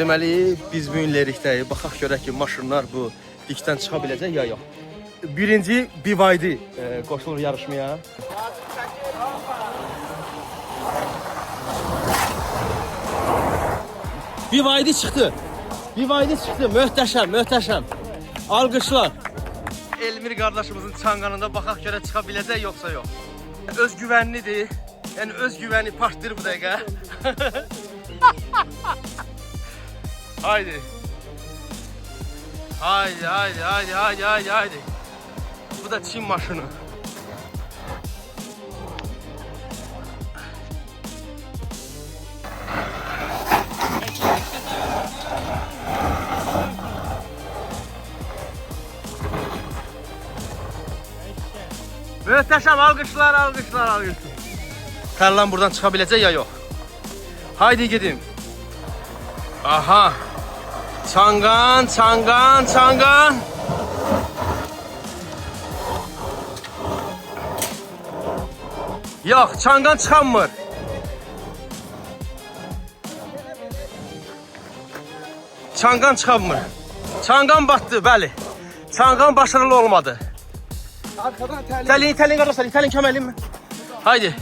Deməli, biz bu günlərikdəyik. Baxaq görək ki, maşınlar bu dikdən çıxa biləcək ya yox. Birinci BYD qoşulur yarışmaya. BYD çıxdı. BYD çıxdı. Möhtəşəm, möhtəşəm. Alqışlar. Elmir qardaşımızın çanqanında baxaq görək çıxa biləcək yoxsa yox. Özgüvənlidir. Yəni özgüvəni partdır bu dəqiqə. Haydi. Haydi, haydi, haydi, haydi, haydi, haydi. Bu da Çin maşını. Möhtəşəm, alqışlar, alqışlar, alqışlar. Tərlan buradan çıxa biləcək ya yox. Haydi gedim. Aha. Çangan, çangan, çangan. Yox, çangan çıxanmır. Çangan çıxanmır. Çangan batdı, bəli. Çangan başarılı olmadı. Arkadan terlik. İtalyan, İtalyan qardaşlar, İtalyan köməliyim mi? Haydi.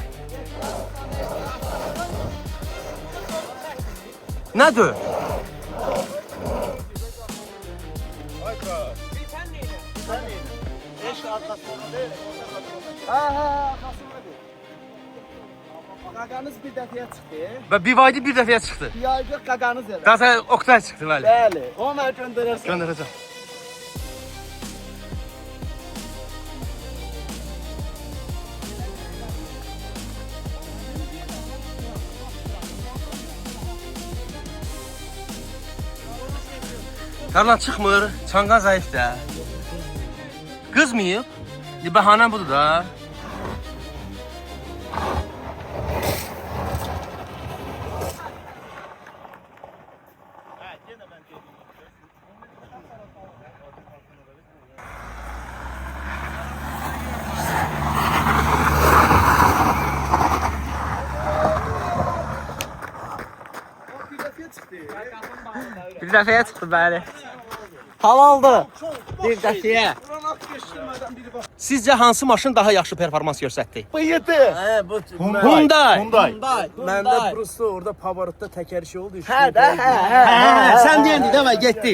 Nədir? Ha, qaganız bir dəfəyə çıxdı. Və BYD bir dəfəyə çıxdı. Bir ayda qaganız elə. Daha sonra Oktay çıxdı, bəli. Bəli, onu göndərərsən. Göndərəcəm. Tərlan çıxmır, çanqan zəif də. Qızmayıb. Bəhanəm budur da. Bir dəfəyə çıxdı. Bir dəfəyə çıxdı, bəli. Halaldır. Bir dəfəyə. Buranaq keçdirmədən biri bax. Sizcə hansı maşın daha yaxşı performans göstərdi? Bu yedi. Bu Hyundai. Məndə Prusto orada Pavarotda təkər şey oldu. Hə də, hə. Hə, sən deyəndi də və getdi.